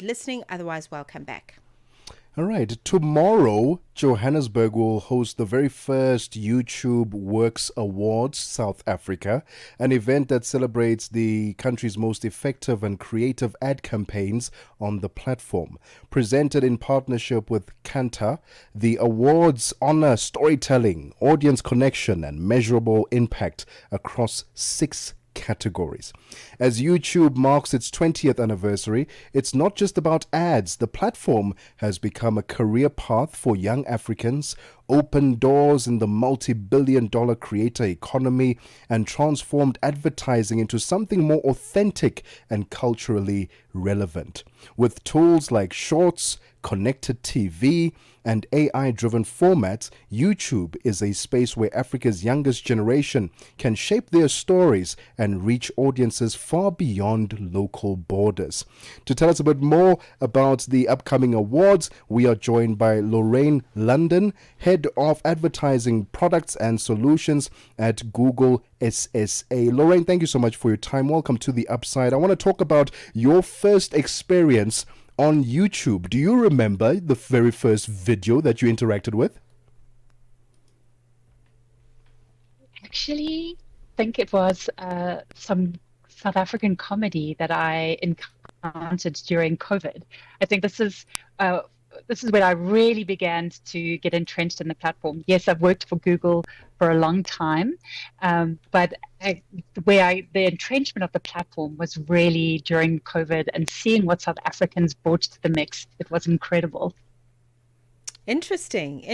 listening. Otherwise, welcome back. All right. Tomorrow, Johannesburg will host the very first YouTube Works Awards South Africa, an event that celebrates the country's most effective and creative ad campaigns on the platform. Presented in partnership with Kanta, the awards honor storytelling, audience connection, and measurable impact across 6 categories. As YouTube marks its 20th anniversary, it's not just about ads. The platform has become a career path for young Africans, opened doors in the multi-billion-dollar creator economy, and transformed advertising into something more authentic and culturally relevant. With tools like Shorts, connected TV, and AI-driven formats, YouTube is a space where Africa's youngest generation can shape their stories and reach audiences far beyond local borders. To tell us a bit more about the upcoming awards, we are joined by Lorraine Landon, Head of Advertising Products and Solutions at Google SSA. Lorraine, thank you so much for your time. Welcome to The Upside. I want to talk about your first experience on YouTube. Do you remember the very first video that you interacted with? Actually, I think it was some South African comedy that I encountered during COVID. I think this is when I really began to get entrenched in the platform. Yes, I've worked for Google for a long time, but the entrenchment of the platform was really during COVID, and seeing what South Africans brought to the mix. It was incredible. Interesting.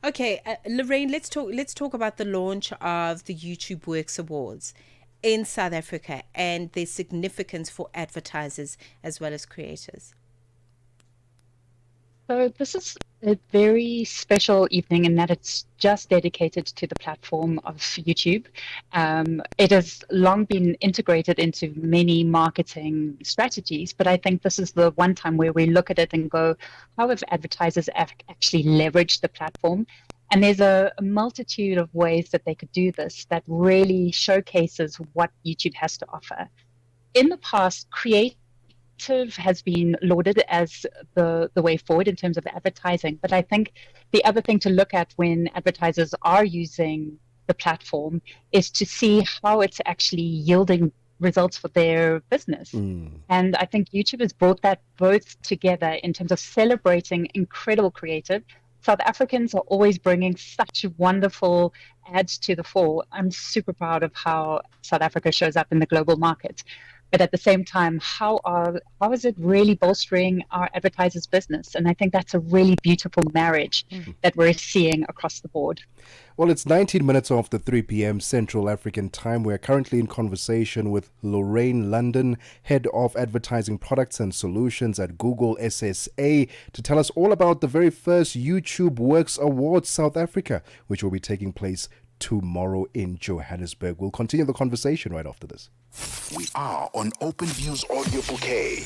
Okay, Lorraine, let's talk about the launch of the YouTube Works Awards in South Africa and their significance for advertisers as well as creators. So this is a very special evening in that it's just dedicated to the platform of YouTube. It has long been integrated into many marketing strategies, but I think this is the one time where we look at it and go, how have advertisers actually leveraged the platform? And there's a multitude of ways that they could do this that really showcases what YouTube has to offer. In the past, creative has been lauded as the way forward in terms of advertising. But I think the other thing to look at when advertisers are using the platform is to see how it's actually yielding results for their business. And I think YouTube has brought that both together in terms of celebrating incredible creative. South Africans are always bringing such wonderful ads to the fore. I'm super proud of how South Africa shows up in the global market. But at the same time, how is it really bolstering our advertisers' business? And I think that's a really beautiful marriage that we're seeing across the board. Well, it's 19 minutes after 3 p.m. Central African time. We're currently in conversation with Lorraine Landon, Head of Advertising Products and Solutions at Google SSA, to tell us all about the very first YouTube Works Awards South Africa, which will be taking place tomorrow in Johannesburg. We'll continue the conversation right after this. We are on Open Views Audio Bouquet.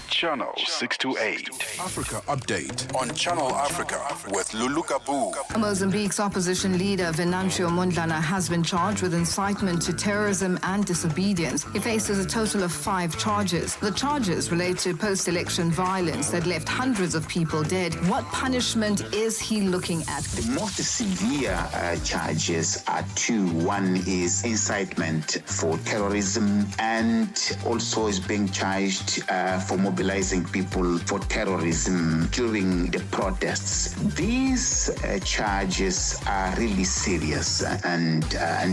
Channel 628. Africa Update on Channel Africa with Lulu Kabu. Mozambique's opposition leader Venancio Mondlane has been charged with incitement to terrorism and disobedience. He faces a total of 5 charges. The charges relate to post-election violence that left hundreds of people dead. What punishment is he looking at? The most severe charges are 2. One is incitement for terrorism, and also is being charged for mobilizing people for terrorism during the protests. These charges are really serious and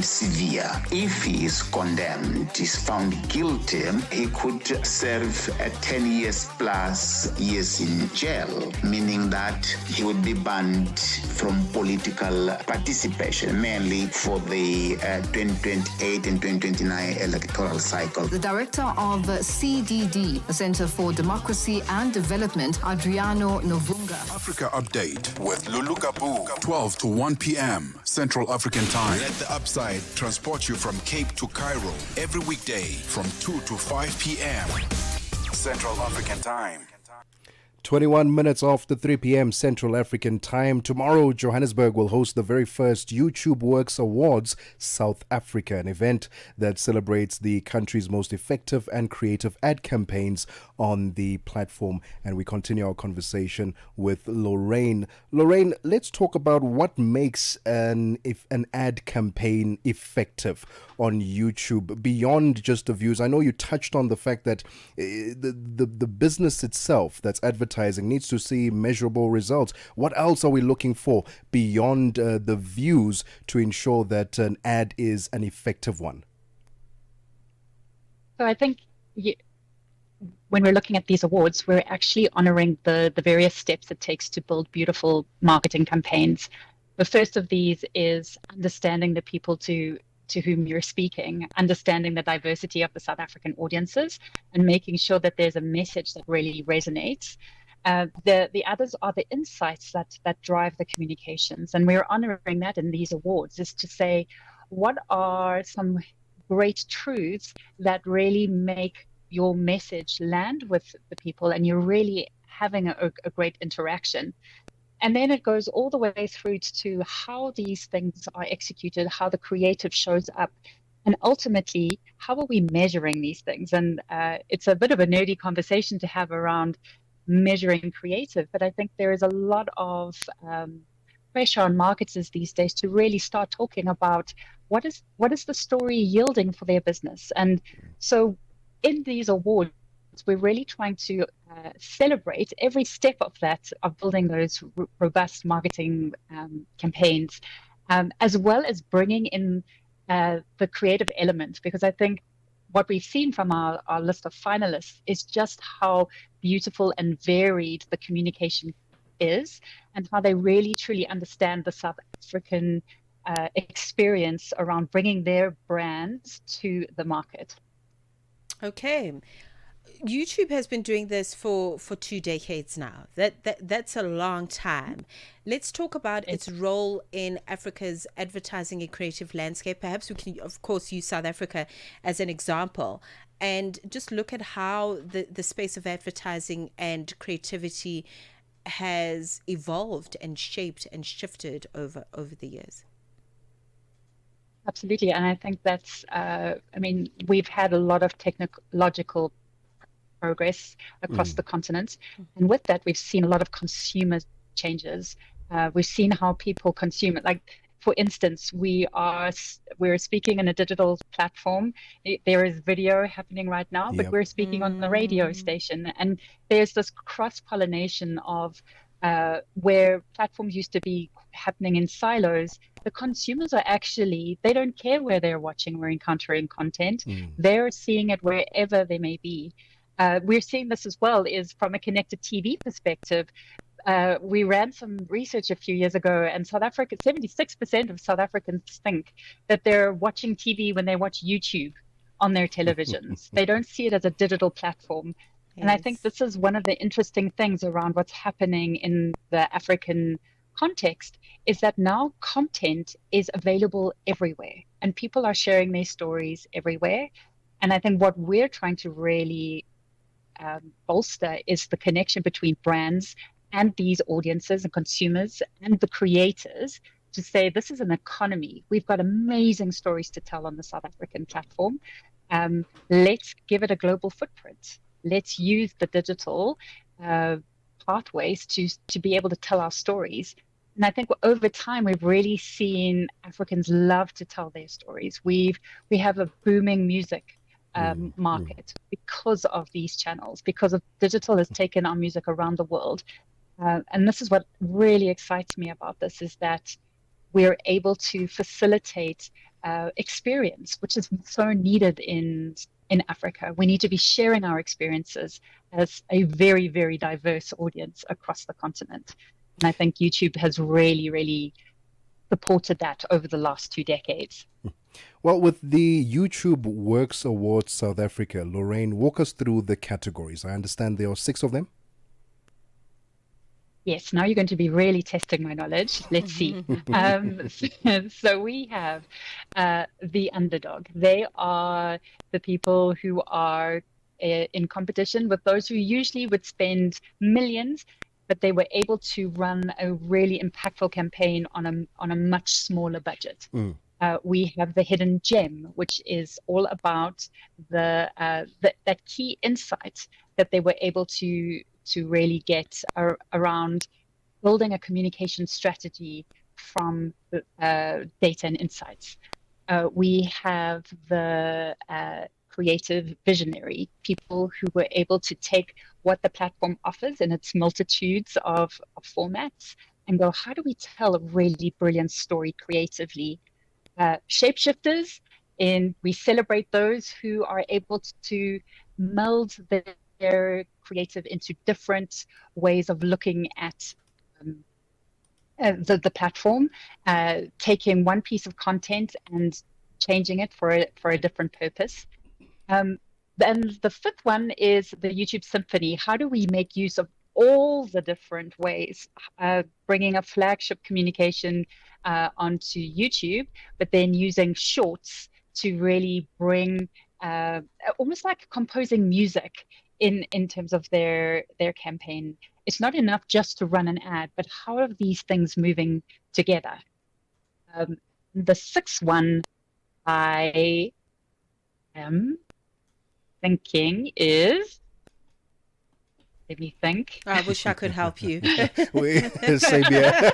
severe. If he is condemned, is found guilty, he could serve 10 years plus years in jail, meaning that he would be banned from political participation, mainly for the 2028 and 2029 electoral cycle. The director of CDD, the Center for Democracy and Development, Adriano Novunga. Africa Update with Lulu Kabu, 12 to 1 p.m. Central African Time. Let the Upside transport you from Cape to Cairo every weekday from 2 to 5 p.m. Central African Time. 21 minutes after 3 p.m. Central African Time. Tomorrow, Johannesburg will host the very first YouTube Works Awards South Africa, an event that celebrates the country's most effective and creative ad campaigns on the platform. And we continue our conversation with Lorraine. Lorraine, let's talk about what makes an ad campaign effective on YouTube beyond just the views. I know you touched on the fact that the business itself that's advertising needs to see measurable results. What else are we looking for beyond the views to ensure that an ad is an effective one? So I think when we're looking at these awards, we're actually honoring the various steps it takes to build beautiful marketing campaigns. The first of these is understanding the people to whom you're speaking, understanding the diversity of the South African audiences, and making sure that there's a message that really resonates. The others are the insights that drive the communications, and we're honoring that in these awards, is to say, what are some great truths that really make your message land with the people, and you're really having a great interaction. And then it goes all the way through to how these things are executed, how the creative shows up, and ultimately, how are we measuring these things? And it's a bit of a nerdy conversation to have around measuring creative, but I think there is a lot of pressure on marketers these days to really start talking about what is the story yielding for their business. And so in these awards, we're really trying to celebrate every step of that, of building those robust marketing campaigns, as well as bringing in the creative element, because I think what we've seen from our list of finalists is just how beautiful and varied the communication is, and how they really truly understand the South African experience around bringing their brands to the market. Okay. YouTube has been doing this for 2 decades now. That's a long time. Let's talk about its role in Africa's advertising and creative landscape. Perhaps we can, of course, use South Africa as an example and just look at how the space of advertising and creativity has evolved and shaped and shifted over the years. Absolutely. And I think that's, we've had a lot of technological progress across the continent. And with that, we've seen a lot of consumer changes. We've seen how people consume it. Like, for instance, we're speaking in a digital platform. There is video happening right now, but we're speaking on the radio station. And there's this cross-pollination of where platforms used to be happening in silos. The consumers are actually, they don't care where they're watching or encountering content. They're seeing it wherever they may be. We're seeing this as well is from a connected TV perspective. We ran some research a few years ago, and 76% of South Africans think that they're watching TV when they watch YouTube on their televisions. They don't see it as a digital platform. Yes. And I think this is one of the interesting things around what's happening in the African context, is that now content is available everywhere, and people are sharing their stories everywhere. And I think what we're trying to really bolster is the connection between brands and these audiences and consumers and the creators, to say this is an economy. We've got amazing stories to tell on the South African platform. Let's give it a global footprint. Let's use the digital pathways to be able to tell our stories. And I think over time, we've really seen Africans love to tell their stories. We have a booming music market because of these channels, because of digital has taken our music around the world. And this is what really excites me about this, is that we're able to facilitate experience, which is so needed in Africa. We need to be sharing our experiences as a very, very diverse audience across the continent. And I think YouTube has really, really supported that over the last 2 decades. Well, with the YouTube Works Awards South Africa, Lorraine, walk us through the categories. I understand there are 6 of them. Yes, now you're going to be really testing my knowledge. Let's see. So we have the underdog. They are the people who are in competition with those who usually would spend millions, but they were able to run a really impactful campaign on a much smaller budget. We have the hidden gem, which is all about that key insight that they were able to really get around building a communication strategy from data and insights. We have the creative visionary, people who were able to take what the platform offers in its multitudes of formats and go, how do we tell a really brilliant story creatively? Shapeshifters, we celebrate those who are able to meld their creative into different ways of looking at the platform, taking one piece of content and changing it for a different purpose. Then the fifth one is the YouTube Symphony. How do we make use of all the different ways, bringing a flagship communication onto YouTube, but then using shorts to really bring almost like composing music in terms of their campaign. It's not enough just to run an ad, but how are these things moving together? The sixth one I am thinking is, let me think. I wish I could help you. Same here.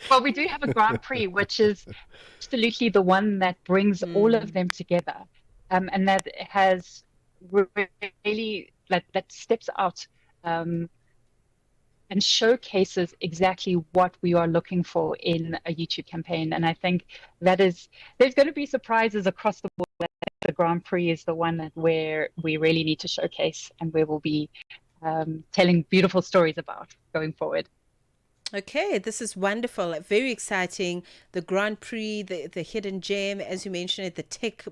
Well, we do have a Grand Prix, which is absolutely the one that brings all of them together, and that has really that steps out and showcases exactly what we are looking for in a YouTube campaign. And I think there's going to be surprises across the board. The Grand Prix is the one where we really need to showcase and where we'll be telling beautiful stories about going forward. Okay, this is wonderful, very exciting. The Grand Prix, the Hidden Gem, as you mentioned, the Tech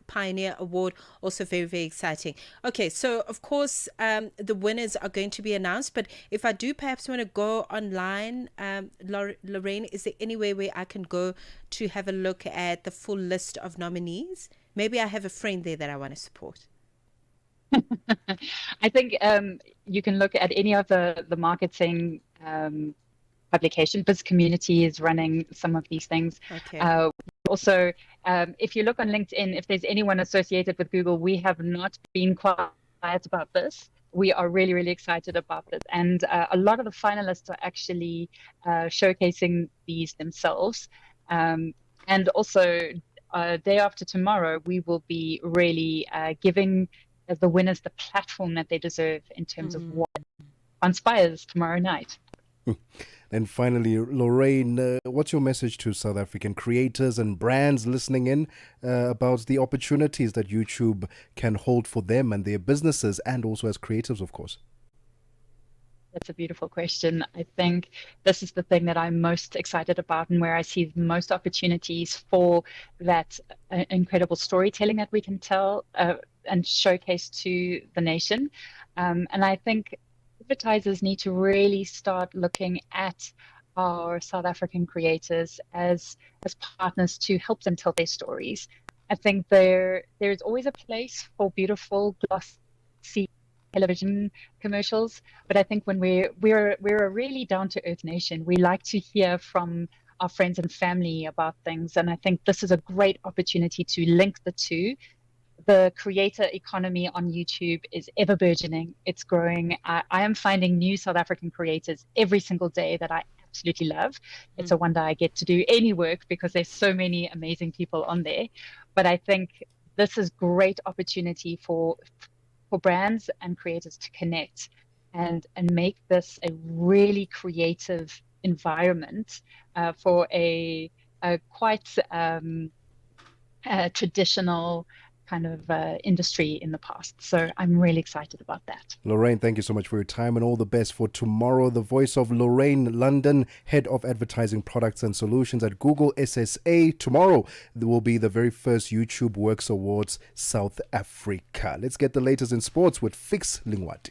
Pioneer Award, also very, very exciting. Okay, so of course the winners are going to be announced, but if I do perhaps want to go online, Lorraine, is there anywhere where I can go to have a look at the full list of nominees? Maybe I have a friend there that I want to support. I think you can look at any of the marketing publication. Biz Community is running some of these things. Okay. Also, if you look on LinkedIn, if there's anyone associated with Google, we have not been quiet about this. We are really, really excited about it. And a lot of the finalists are actually showcasing these themselves. And also, day after tomorrow, we will be really giving the winners the platform that they deserve in terms of what transpires tomorrow night. And finally, Lorraine, what's your message to South African creators and brands listening in about the opportunities that YouTube can hold for them and their businesses, and also as creatives, of course? That's a beautiful question. I think this is the thing that I'm most excited about and where I see the most opportunities for that incredible storytelling that we can tell and showcase to the nation. And I think advertisers need to really start looking at our South African creators as partners to help them tell their stories. I think there's always a place for beautiful, glossy television commercials, but I think when we're a really down-to-earth nation, we like to hear from our friends and family about things, and I think this is a great opportunity to link the two. The creator economy on YouTube is ever burgeoning. It's growing. I am finding new South African creators every single day that I absolutely love. It's a wonder I get to do any work because there's so many amazing people on there. But I think this is great opportunity for brands and creators to connect and make this a really creative environment for a quite traditional kind of industry in the past. So I'm really excited about that. Lorraine, thank you so much for your time and all the best for tomorrow. The voice of Lorraine Landon, Head of Advertising Products and Solutions at Google SSA. Tomorrow there will be the very first YouTube Works Awards South Africa. Let's get the latest in sports with Fix Lingwati.